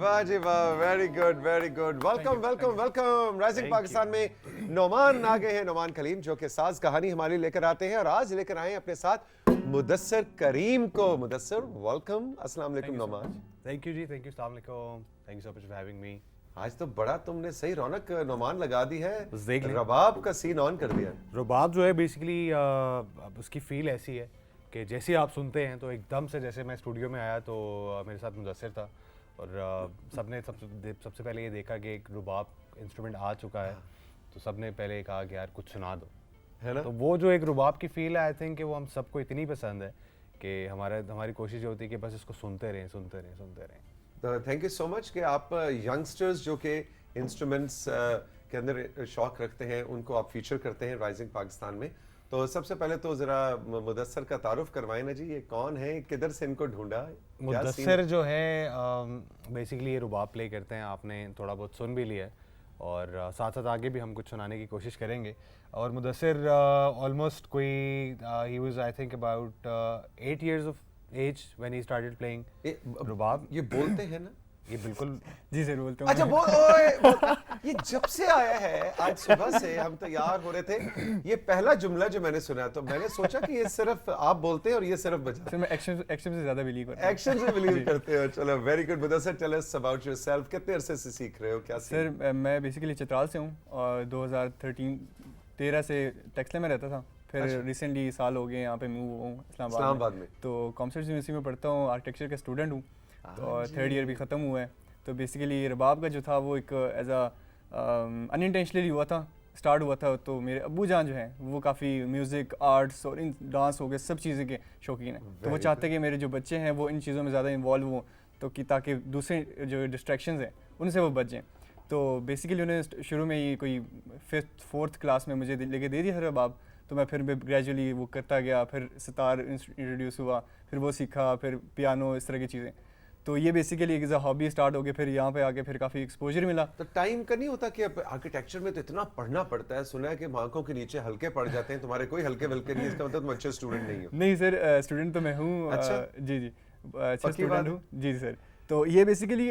वाह जी वाह, very good very good. Welcome welcome welcome. Rising Pakistan में नोमान आ गए हैं, नोमान कलीम, जो कि साज कहानी हमारे लेकर आते हैं और आज लेकर आए हैं अपने साथ मुदस्सर करीम को। मुदस्सर, वेलकम। अस्सलाम वालेकुम Noman. Thank you ji, thank you, अस्सलाम वालेकुम, thank you so much for having me. आज तो बड़ा तुमने सही रौनक नोमान लगा दी है, बस देख लें। रबाब का सीन ऑन कर दिया। रुबाब जो है बेसिकली उसकी फील ऐसी है कि जैसे ही आप सुनते हैं तो एकदम से, जैसे मैं स्टूडियो में आया तो मेरे साथ मुदस्सिर था और सबने सबसे पहले ये देखा कि एक रुबाब इंस्ट्रूमेंट आ चुका है, तो सबने पहले कहा कि यार कुछ सुना दो, है ना। तो वो जो एक रुबाब की फील है, आई थिंक कि वो हम सबको इतनी पसंद है कि हमारी कोशिश ये होती है कि बस इसको सुनते रहें सुनते रहें सुनते रहें। तो थैंक यू सो मच कि आप यंगस्टर्स जो कि इंस्ट्रूमेंट्स के अंदर शौक रखते हैं उनको आप फीचर करते हैं राइजिंग पाकिस्तान में। तो सबसे पहले तो ज़रा मुदस्सर का तारुफ करवाएं ना जी, ये कौन है, किधर से इनको ढूंढा? मुदस्सिर जो है बेसिकली ये रुबाब प्ले करते हैं, आपने थोड़ा बहुत सुन भी लिया है और साथ साथ आगे भी हम कुछ सुनाने की कोशिश करेंगे। और मुदस्सिर ऑलमोस्ट कोई he was I think about 8 years of age when he started playing रुबाब। ये बोलते हैं ना? ये बिल्कुल जी सर बोलता हूँ। अच्छा ओए, ये जब से आया है, आज सुबह से हम तैयार हो रहे थे, ये पहला जुमला जो मैंने सुना तो मैंने सोचा कि ये सिर्फ आप बोलते हैं और ये सिर्फ बजा। सर मैं एक्शन से ज़्यादा बिलीव करता हूँ। एक्शन से बिलीव करते हो। चलो very good. Mudassir, tell us about yourself, कितने अरसे से सीख रहे हो, क्या सर मैं बेसिकली चित्राल से हूँ और 2013 से टेक्सला में रहता था, फिर रिसेंटली साल हो गए यहाँ पे मूव हुआ हूँ इस्लामाबाद में। तो कॉमर्स यूनिवर्सिटी में पढ़ता हूँ, आर्किटेक्चर का स्टूडेंट हूँ, तो 3rd ईयर भी ख़त्म हुआ है। तो बेसिकली रबाब का जो था वो एक एज अनइंटेंशनली हुआ था, स्टार्ट हुआ था। तो मेरे अब्बू जान जो हैं वो काफ़ी म्यूज़िक, आर्ट्स और इन डांस हो गए सब चीज़ें के शौकीन हैं, तो वो चाहते हैं कि मेरे जो बच्चे हैं वो इन चीज़ों में ज़्यादा इन्वॉल्व हों, तो कि ताकि दूसरे जो डिस्ट्रैक्शंस हैं उनसे वो बच जाएँ। तो बेसिकली उन्होंने शुरू में ही कोई 5th 4th क्लास में मुझे लेके दे दिया था रबाब, तो मैं फिर ग्रेजुअली वो करता गया, फिर सितार इंट्रोड्यूस हुआ, फिर वो सीखा, फिर पियानो, इस तरह की चीज़ें। तो ये बेसिकली एक हॉबी स्टार्ट हो गई, फिर यहाँ पे आके फिर काफ़ी एक्सपोजर मिला। तो टाइम का नहीं होता कि अब आर्किटेक्चर में तो इतना पढ़ना पड़ता है, सुना है कि आंखों के नीचे हल्के पड़ जाते हैं, तुम्हारे कोई हल्के वल्के नहीं, इसका मतलब तुम अच्छे स्टूडेंट नहीं हो? नहीं सर, स्टूडेंट तो मैं हूँ। अच्छा? जी जी, अच्छा स्टूडेंट हूँ जी सर। तो ये बेसिकली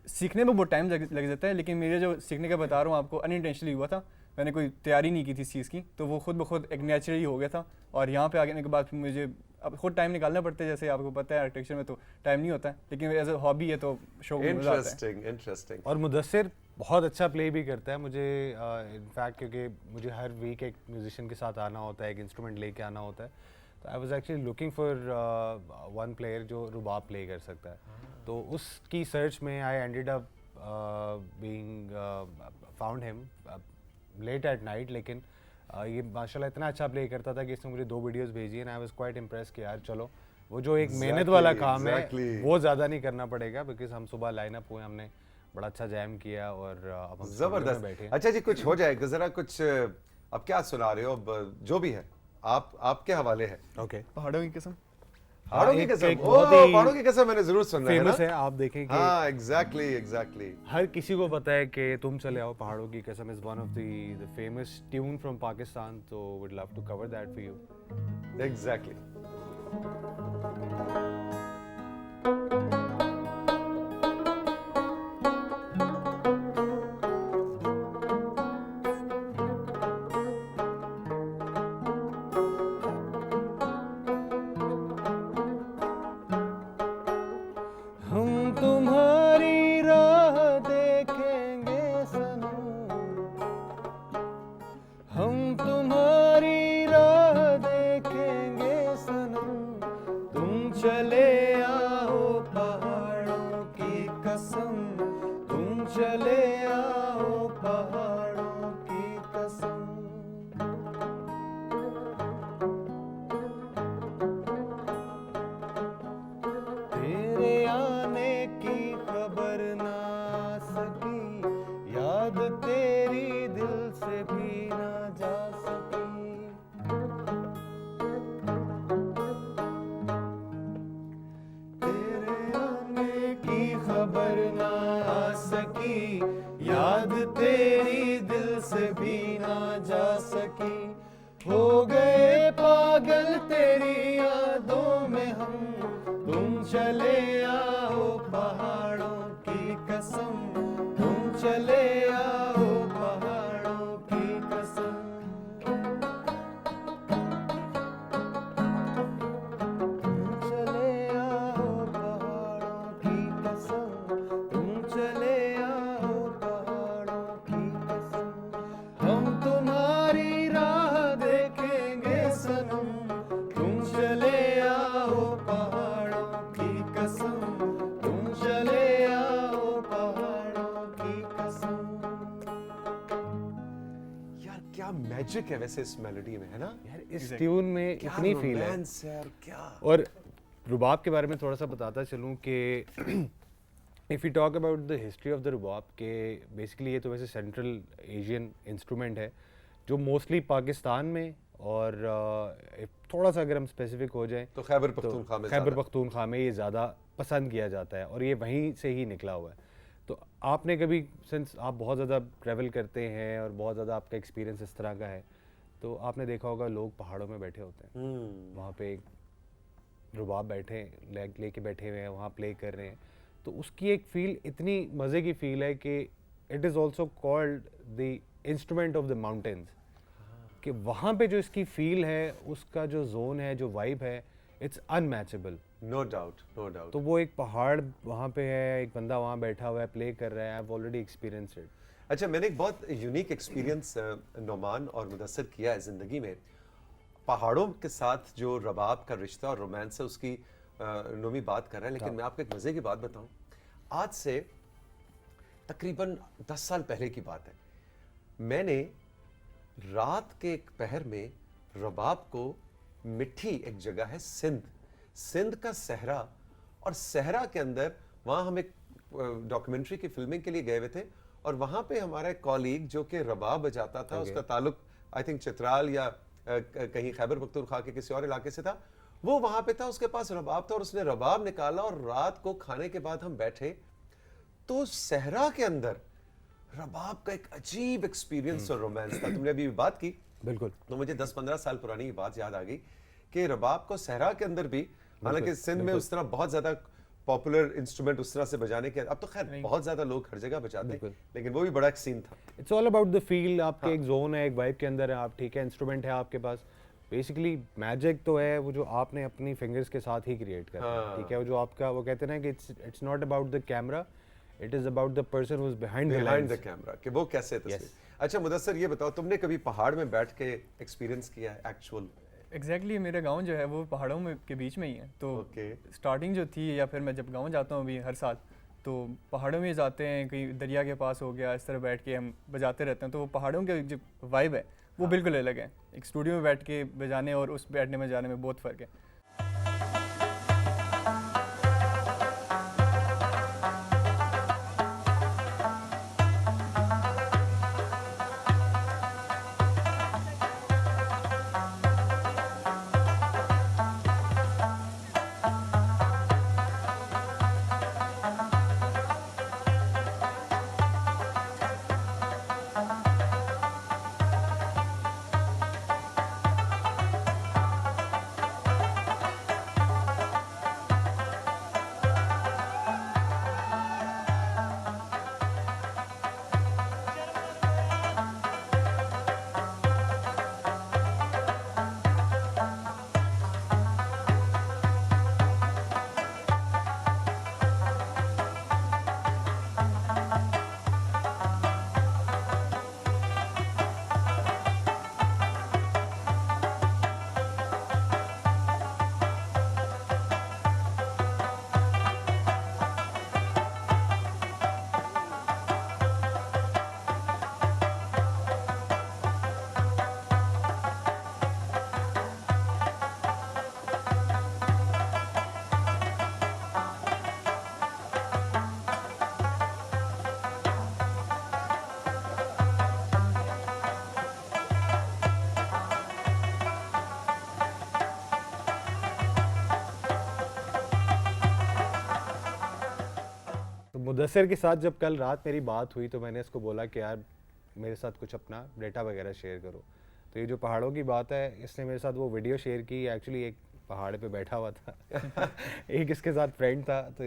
सीखने में बहुत टाइम लग जाता है, लेकिन मेरे जो सीखने का बता रहा हूँ आपको, अनइंटेंशनली हुआ था, मैंने कोई तैयारी नहीं की थी इस चीज़ की, तो वो खुद ब खुद एक नेचुरली हो गया था। और यहाँ पे आने के बाद फिर मुझे अब खुद टाइम निकालना पड़ता है, जैसे आपको पता है आर्किटेक्चर में तो टाइम नहीं होता है, लेकिन एज अ हॉबी है तो शौक मजा आता है। Interesting interesting. और मुदस्सिर बहुत अच्छा प्ले भी करता है। मुझे इनफैक्ट क्योंकि मुझे हर वीक एक म्यूजिशियन के साथ आना होता है, एक इंस्ट्रूमेंट लेके आना होता है, तो I was actually looking for one player जो रुबाब प्ले कर सकता है। तो उसकी सर्च में I ended up being found him late at night, लेकिन ये माशाल्लाह इतना अच्छा प्ले करता था कि इसने मुझे 2 वीडियोस भेजी and I was quite impress कि यार चलो वो जो एक मेहनत वाला काम है वो ज़्यादा नहीं करना पड़ेगा, बिकॉज हम सुबह लाइन अप हुए, हमने बड़ा अच्छा जैम किया और अब हम जबरदस्त बैठे। अच्छा जी, कुछ हो जाएगा जरा कुछ, अब क्या सुना रहे हो, अब जो भी है आपके हवाले है। ओके, पहाड़ों की कसम। पहाड़ों की कसम, पहाड़ों की कसम मैंने जरूर सुना है ना? फेमस है, आप देखें कि हाँ एग्जैक्टली हर किसी को पता है कि तुम चले आओ पहाड़ों की कसम is one of the famous tune from Pakistan, तो would love to cover that for you. Exactly. हम तुम्हारी राह देखेंगे सनम, हम तुम्हारी राह देखेंगे सनम, तुम चले आओ पहाड़ों की कसम, तुम चले आओ पहाड़ों की कसम। तेरे आने की खबर ना सकी, याद तेरी दिल से भी ना जा सकी। तेरे आने की खबर ना सकी, याद तेरी दिल से भी ना जा सकी। हो गए पागल तेरी यादों में हम, तुम चले आओ पहाड़ों की कसम। चले आओ पहाड़ों की कसम, चले आओ पहाड़ों की कसम, तुम चले आओ पहाड़ों की कसम, हम तुम्हारी राह देखेंगे सनम, तुम चले आओ पहाड़ों की कसम, तुम चले आओ पहाड़ों की कसम। यार क्या मैजिक है वैसे इस मेलोडी में, है ना? यार इस ट्यून में क्या इतनी फील है। रोमांस है और क्या। और रुबाब के बारे में थोड़ा सा बताता चलूँ कि if you talk about the history of the rubab के बेसिकली ये तो वैसे सेंट्रल एशियन इंस्ट्रूमेंट है जो मोस्टली पाकिस्तान में और थोड़ा सा अगर हम स्पेसिफिक हो जाएं तो खैबर पख्तूनख्वा में खैबर पख्तूनख्वा में ये ज़्यादा पसंद किया जाता है और ये वहीं से ही निकला हुआ है। तो आपने कभी सिंस आप बहुत ज़्यादा ट्रैवल करते हैं और बहुत ज़्यादा आपका एक्सपीरियंस इस तरह का है तो आपने देखा होगा लोग पहाड़ों में बैठे होते हैं, वहाँ पे एक रुबाब बैठे लेके बैठे हुए हैं, वहाँ प्ले कर रहे हैं, तो उसकी एक फील इतनी मज़े की फील है कि it is also called the instrument of the mountains, कि वहाँ पे जो इसकी फील है, उसका जो जोन है, जो वाइब है, it's unmatchable. No doubt, no doubt. तो वो एक पहाड़ वहाँ पे है, एक बंदा वहाँ बैठा हुआ है, प्ले कर रहा है, I have already experienced it. अच्छा, मैंने एक बहुत यूनिक एक्सपीरियंस नोमान और मुदस्सिर किया है ज़िंदगी में। पहाड़ों के साथ जो रबाब का रिश्ता और रोमांस है उसकी नोमी बात कर रहा है, लेकिन मैं आपको एक मज़े की बात बताऊं। आज से तकरीबन 10 साल पहले की बात है, मैंने रात के एक पहर में रबाब को मिट्टी एक जगह है सिंध का सहरा, और सहरा के अंदर वहाँ हम एक डॉक्यूमेंट्री की फिल्मिंग के लिए गए हुए थे और वहाँ पे हमारा एक कॉलीग जो कि रबाब बजाता था, उसका ताल्लुक आई थिंक चित्राल या कहीं खैबर पख्तूनख्वा के किसी और इलाके से था, वो वहाँ पे था, उसके पास रबाब था और उसने रबाब निकाला और रात को खाने के बाद हम बैठे तो सहरा के अंदर रबाब का एक अजीब एक्सपीरियंस और रोमांस था। तुमने अभी बात की, बिल्कुल, तो मुझे 10-15 साल पुरानी बात याद आ गई कि रबाब को सहरा के अंदर भी, हालांकि सिंध में उस तरह बहुत ज्यादा पॉपुलर इंस्ट्रूमेंट उस तरह से बजाने के, अब तो खैर बहुत ज्यादा लोग हर जगह बजाते हैं, लेकिन वो भी बड़ा एक सीन था। It's all about the feel. आपके एक जोन है, एक वाइब के अंदर है आप, ठीक है, इंस्ट्रूमेंट है आपके पास, बेसिकली मैजिक तो है वो जो आपने अपनी फिंगर्स के साथ ही क्रिएट करना है, ठीक है, वो जो आपका, वो कहते हैं ना कि it's not about the camera, it is about the person who is behind the camera, कि वो कैसे तस्वीर। अच्छा मुदस्सिर, ये बताओ तुमने कभी पहाड़ में बैठ के एक्सपीरियंस किया है एक्चुअल? एग्जैक्टली मेरा गांव जो है वो पहाड़ों में के बीच में ही है, तो स्टार्टिंग जो थी, या फिर मैं जब गांव जाता हूँ अभी हर साल, तो पहाड़ों में जाते हैं, कहीं दरिया के पास हो गया, इस तरह बैठ के हम बजाते रहते हैं, तो वो पहाड़ों के जो वाइब है वो बिल्कुल अलग है। एक स्टूडियो में बैठ के बजाने और उस बैठने में जाने में बहुत फ़र्क है। मुदस्सिर के साथ जब कल रात मेरी बात हुई तो मैंने इसको बोला कि यार मेरे साथ कुछ अपना डेटा वगैरह शेयर करो। तो ये जो पहाड़ों की बात है, इसने मेरे साथ वो वीडियो शेयर की, एक्चुअली एक पहाड़ पे बैठा हुआ था एक इसके साथ फ्रेंड था, तो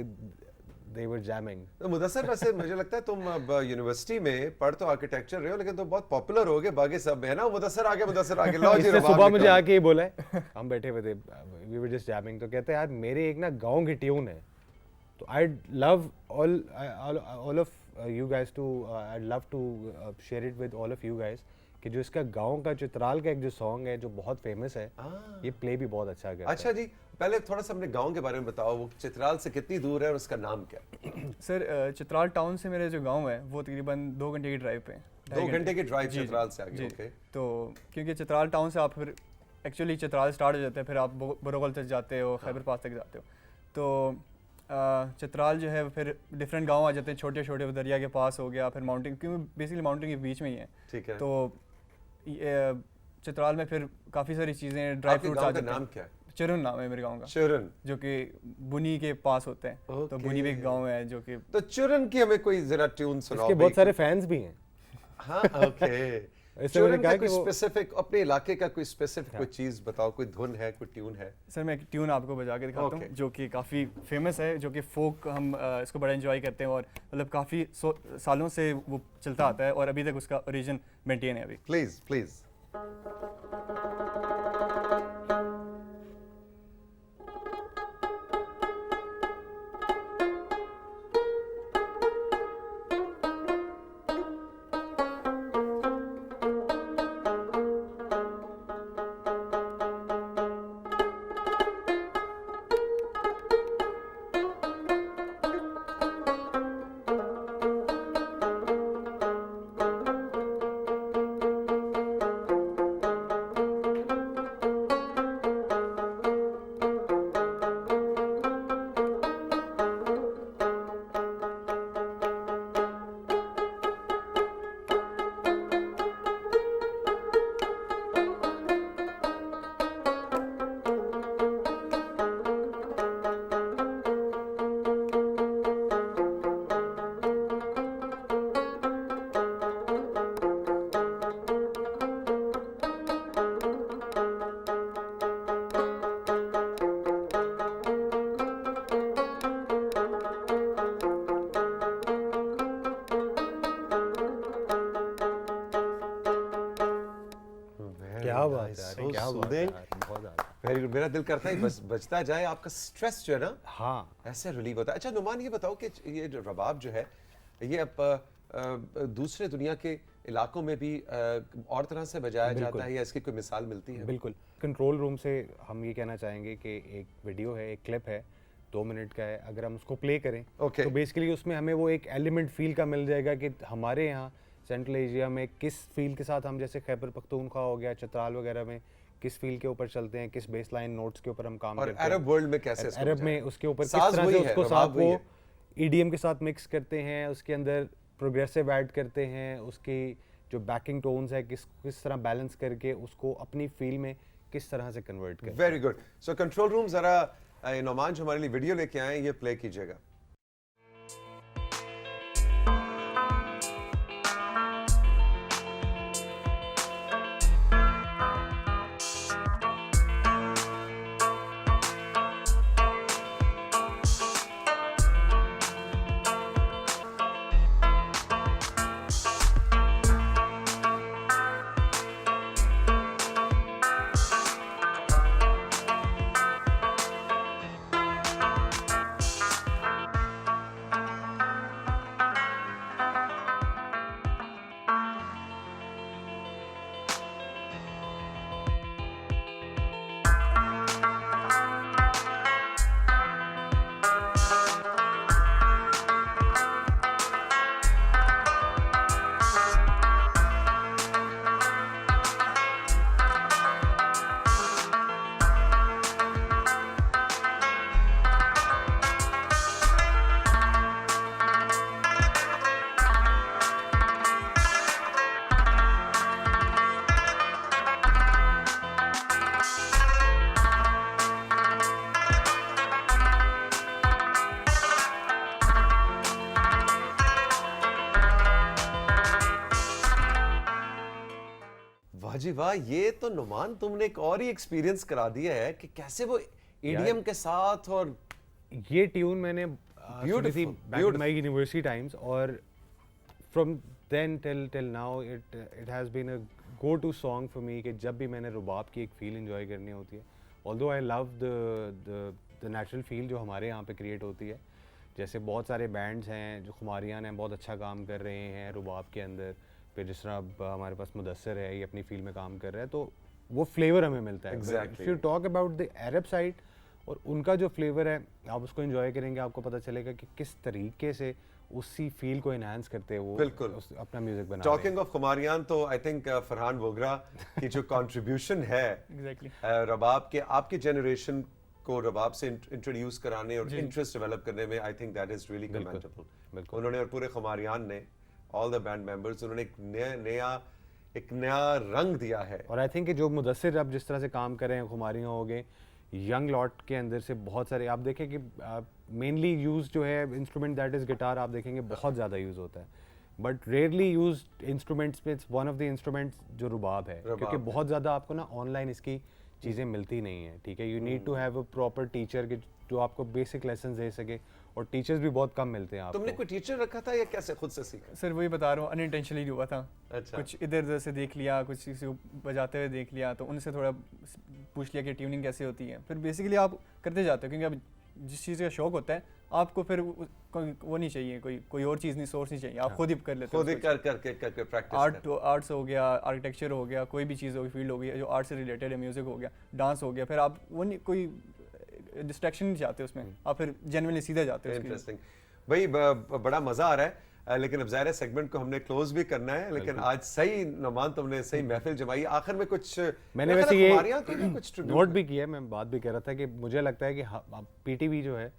they were jamming. तो मुदस्सर वैसे मुझे लगता है तुम अब यूनिवर्सिटी में पढ़ तो आर्किटेक्चर रहे हो लेकिन तुम बहुत पॉपुलर हो गए बाकी सब है ना मुदस्सर आगे लो जी इससे रबाब सुबह मुझे निकालो। आके ही बोला है हम बैठे हुए थे we were just jamming तो कहते हैं यार मेरे एक ना गांव की ट्यून है तो I'd love all of you guys to I'd love to share it with all of you guys कि जो इसका गांव का चित्राल का एक जो सॉन्ग है जो बहुत फेमस है ये प्ले भी बहुत अच्छा करता है। अच्छा जी पहले थोड़ा सा अपने गांव के बारे में बताओ वो चित्राल से कितनी दूर है और उसका नाम क्या है? सर चित्राल टाउन से मेरे जो गांव है वो तकरीबन 2 घंटे की ड्राइव पे है। 2 घंटे की ड्राइव जी, चित्राल से आगे जी। ओके तो क्योंकि चित्राल टाउन से आप फिर एक्चुअली चित्राल स्टार्ट हो जाते हैं फिर आप बोरोगल तक जाते हो खैबर पास तक जाते हो तो चित्राल जो है फिर डिफरेंट गांव आ जाते हैं छोटे छोटे दरिया के पास हो गया फिर माउंटेन क्योंकि बेसिकली माउंटेन के बीच में ही है ठीक है तो चित्राल में फिर काफ़ी सारी चीज़ें ड्राई आपके फ्रूट्स आ गांव का जाते हैं। नाम क्या है? चिरुन नाम है मेरे गांव का चुरन। जो कि बुनी के पास होते हैं तो Okay. बुनी भी एक गांव है जो कि तो चुरन की हमें कोई जरा ट्यून सुनाओ इसके बहुत सारे फैंस भी हैं। हाँ ओके इससे मैंने चुरन कहा का कि कोई वो स्पेसिफिक अपने इलाके का कोई स्पेसिफिक कोई चीज बताओ कोई धुन है कोई ट्यून है सर मैं एक ट्यून आपको बजा के दिखाता Okay. हूँ जो कि काफ़ी फेमस है जो कि फोक हम इसको बड़ा एंजॉय करते हैं और मतलब काफ़ी सालों से वो चलता आता है और अभी तक उसका ओरिजिन मेंटेन है अभी। प्लीज प्लीज क्या बात है अरे क्या बात है यार, बहुत ज़्यादा। वेरी गुड मेरा दिल करता है बस बचता जाए आपका स्ट्रेस जो है ना हाँ ऐसे रिलीव होता है। अच्छा नुमान ये बताओ कि ये जो रबाब जो है ये अब दूसरे दुनिया के इलाकों में भी और तरह से बजाया जाता है या इसकी कोई मिसाल मिलती है? बिल्कुल कंट्रोल रूम से हम ये कहना चाहेंगे कि एक वीडियो है एक क्लिप है 2 मिनट का है अगर हम उसको प्ले करें Okay. तो बेसिकली उसमें हमें वो एक एलिमेंट फील का मिल जाएगा कि हमारे यहाँ सेंट्रल एशिया में किस फील के साथ हम जैसे खैबर पख्तूनख्वा हो गया चित्राल वगैरह में किस फील के ऊपर चलते हैं किस बेस लाइन नोट्स के ऊपर हम काम और करते हैं अरब वर्ल्ड में कैसे इसको अरब बजाया? में उसके ऊपर किस साज तरह वही से है, उसको रबाब साथ वही वो है। ईडीएम के साथ मिक्स करते हैं उसके अंदर प्रोग्रेसिव ऐड करते हैं उसकी जो बैकिंग टोन्स है किस तरह बैलेंस करके उसको अपनी फील में किस तरह से कन्वर्ट करते हैं। Very good so control room जरा नोमान जो हमारे लिए वीडियो लेके आए हैं ये प्ले कीजिएगा। वाह जी वाह ये तो नुमान तुमने एक और ही एक्सपीरियंस करा दिया है कि कैसे वो ईडीएम के साथ और ये ट्यून मैंने Beautiful, back in my university times, और from then till now it has been a go-to song for me कि जब भी मैंने रुबाब की एक feel enjoy करनी होती है, although I love the natural feel जो हमारे यहाँ पे create होती है, जैसे बहुत सारे bands हैं जो खुमारियान हैं बहुत अच्छा काम कर रहे हैं रुबाब के अंदर, फिर जिस तरह अब हमारे पास मुदस्सर है ये अपनी फील्ड में काम कर रहा है, तो वो फ्लेवर हमें मिलता है. Exactly. If you talk about the Arab side, और उनका जो फ्लेवर है आप उसको एंजॉय करेंगे, आपको पता चलेगा कि किस तरीके से उसी फील को एनहांस करते हैं वो बिल्कुल अपना म्यूजिक बना. टॉकिंग ऑफ खुमारियान, तो आई थिंक फरहान वोगरा की जो कंट्रीब्यूशन है एग्जैक्टली रबाब के, आपकी जनरेशन को रबाब से इंट्रोड्यूस कराने और इंटरेस्ट डेवलप करने में, I think that is really commendable. उन्होंने और पूरे खुमारियान ने, ऑल द बैंड मेंबर्स, उन्होंने एक नया रंग दिया है. और आई थिंक जो मुदस्सिर अब जिस तरह से काम कर रहे हैं, खुमारियाँ हो गए, यंग लॉट के अंदर से बहुत सारे आप देखें कि मेनली यूज जो है इंस्ट्रूमेंट दैट इज़ गिटार, आप देखेंगे बहुत ज़्यादा यूज़ होता है, बट रेयरली यूज इंस्ट्रूमेंट्स में it's one of the instruments जो रुबाब है, क्योंकि बहुत ज़्यादा आपको ना ऑनलाइन इसकी चीज़ें मिलती नहीं है. ठीक है, you need to have a proper teacher जो आपको बेसिक लेसन दे सके, और टीचर्स भी बहुत कम मिलते हैं आपको. तुमने कोई टीचर रखा था या कैसे खुद से सीखा? सर वही बता रहा हूँ, अनइंटेंशनली हुआ था. अच्छा. कुछ इधर उधर से देख लिया, कुछ किसी को बजाते हुए देख लिया, तो उनसे थोड़ा पूछ लिया कि ट्यूनिंग कैसे होती है. फिर बेसिकली आप करते जाते हो, क्योंकि अब जिस चीज़ का शौक होता है आपको, फिर वो नहीं चाहिए, कोई और चीज़ नहीं, सोर्स नहीं चाहिए, आप खुद ही कर लेते हो. खुद ही करके प्रैक्टिस. आर्ट्स हो गया, आर्किटेक्चर हो गया, कोई भी चीज़ होगी, फील्ड हो गई जो आर्ट से रिलेटेड है, म्यूजिक हो गया, डांस हो गया, फिर आप वो नहीं, कोई डिस्ट्रैक्शन नहीं चाहते उसमें, आप फिर जेन्युइनली सीधे जाते हो. इंटरेस्टिंग भाई, बड़ा मजा आ रहा है. लेकिन अब ज़ाहिर है सेगमेंट को हमने क्लोज भी करना है, लेकिन आज सही नोमान तुमने सही महफिल जमाई. आखिर में कुछ मैंने वैसे ये कुछ नोट भी किया है, मैं बात भी कह रहा था कि मुझे लगता है कि पीटीवी जो है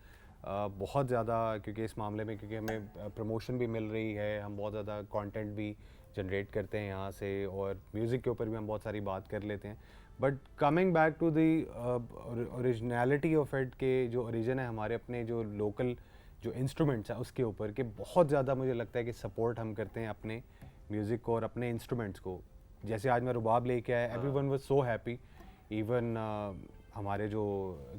बहुत ज़्यादा, क्योंकि इस मामले में क्योंकि हमें प्रमोशन भी मिल रही है, हम बहुत ज़्यादा कंटेंट भी जनरेट करते हैं यहाँ से, और म्यूज़िक के ऊपर भी हम बहुत सारी बात कर लेते हैं. But coming back to the originality of it, के जो ओरिजिन है हमारे अपने जो लोकल जो इंस्ट्रूमेंट्स हैं उसके ऊपर, कि बहुत ज़्यादा मुझे लगता है कि सपोर्ट हम करते हैं अपने म्यूज़िक को और अपने इंस्ट्रूमेंट्स को. जैसे आज मैं रुबाब लेके आया, everyone was so happy, even हमारे जो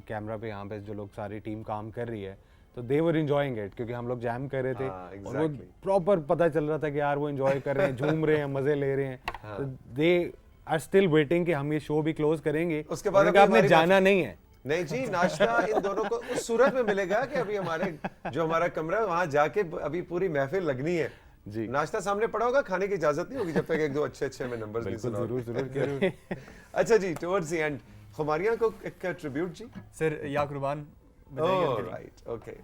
कैमरा पे यहाँ पे जो लोग सारी टीम काम कर रही है, तो दे वर एंजॉयिंग इट, क्योंकि हम लोग जैम कर रहे थे और वो प्रॉपर पता चल रहा था कि यार वो एंजॉय कर रहे हैं, झूम रहे हैं, मज़े ले रहे हैं. तो दे आर स्टिल वेटिंग कि हम ये शो भी क्लोज करेंगे, उसके बाद आपने जाना नहीं है. नहीं जी, नाश्ता इन दोनों को उस सूरत में मिलेगा कि अभी हमारा कमरा है वहां जाके अभी पूरी महफिल लगनी है जी. नाश्ता सामने पड़ा होगा, खाने की इजाजत नहीं होगी जब तक एक दो अच्छे में नंबर्स भी सुनाओ. जरूर. अच्छा जी, टुवर्ड्स द एंड खुमारियां को एक ट्रिब्यूट जी. सर या कुर्बान oh right, okay.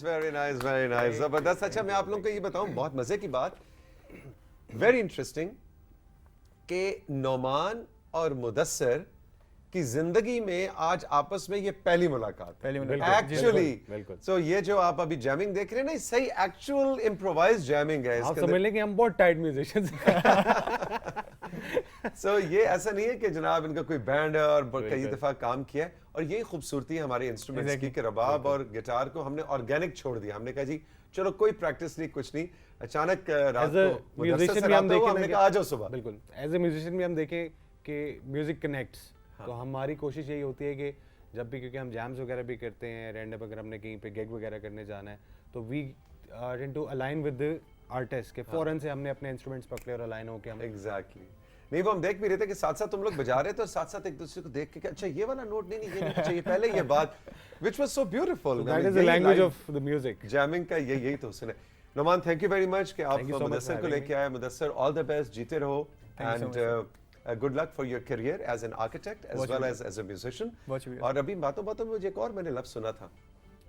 Very nice, जबरदस्त. अच्छा मैं आप लोगों को ये बताऊं, बहुत मजे की बात, वेरी इंटरेस्टिंग, कि नोमान और मुदस्सर की जिंदगी में आज आपस में ये पहली मुलाकात एक्चुअली. सो ये जो आप अभी जैमिंग देख रहे हैं ना, सही एक्चुअल इम्प्रोवाइज जैमिंग है. आप समझ लें कि हम बहुत टाइट म्यूजिशियंस हैं. सो ये ऐसा नहीं है कि जनाब इनका कोई बैंड है और कई दफा काम किया है. और यही खूबसूरती है हमारे इंस्ट्रूमेंट्स की कि रबाब और गिटार को हमने ऑर्गेनिक छोड़ दिया. हमने कहा जी चलो कोई प्रैक्टिस नहीं, कुछ नहीं, अचानक रात को म्यूजिशियन भी हम देखें, हमने कहा आ जाओ सुबह. बिल्कुल, एज ए म्यूजिशियन भी हम देखें कि म्यूजिक कनेक्ट्स, तो हमारी कोशिश यही होती है कि जब भी, क्योंकि हम जैम्स वगैरह भी करते हैं, रैंडम अगर हमने कहीं पे गिग वगैरह करने जाना है तो we are into align with the artist के फौरन से हमने अपने इंस्ट्रूमेंट्स पकड़े और अलाइन होके हम एग्जैक्टली नहीं, वो हम देख भी रहे थे कि साथ साथ तुम लोग बजा रहे थे और साथ साथ एक दूसरे को देख के कि अच्छा ये वाला नोट नहीं ये नहीं चाहिए पहले ये बात, which was so beautiful. That is the language of the music. Jamming का यही तो हुस्न है। Noman, thank you very much कि आप Thank you so much Mudassar for को having लेके आए। मुदस्सर, ऑल द बेस्ट, जीते रहो Thank you so and good luck for your career as an architect as बहुत वेल शुक्रिया। As a musician. बहुत शुक्रिया। और अभी बातों बातों में मुझे एक और मैंने लफ्ज सुना था,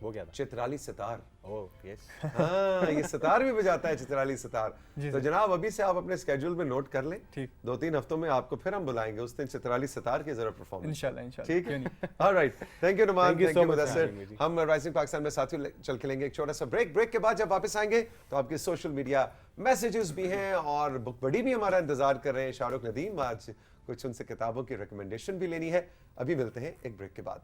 वो क्या था? चित्राली सितार। Oh yes. हाँ, ये सितार भी बजाता है, चित्राली सितार। जी तो सर। जनाब अभी से आप अपने स्केड्यूल में नोट कर लें, ठीक। 2-3 हफ्तों में आपको फिर हम बुलाएंगे, उस दिन चित्राली सितार की जरा परफॉर्मेंस। इंशाल्लाह इंशाल्लाह, ठीक क्यों है। नहीं। Alright, thank you Numan, Thank you thank so you much for Mudassir. having me जी। हम राइजिंग पाकिस्तान में साथियों चल के लेंगे एक छोटा सा ब्रेक के बाद जब वापस आएंगे तो आपके सोशल मीडिया मैसेजेस भी हैं और बुक बड़ी भी हमारा इंतजार कर रहे हैं। शाहरुख नदीम, आज कुछ उनसे किताबों की रिकमेंडेशन भी लेनी है। अभी मिलते हैं एक ब्रेक के बाद।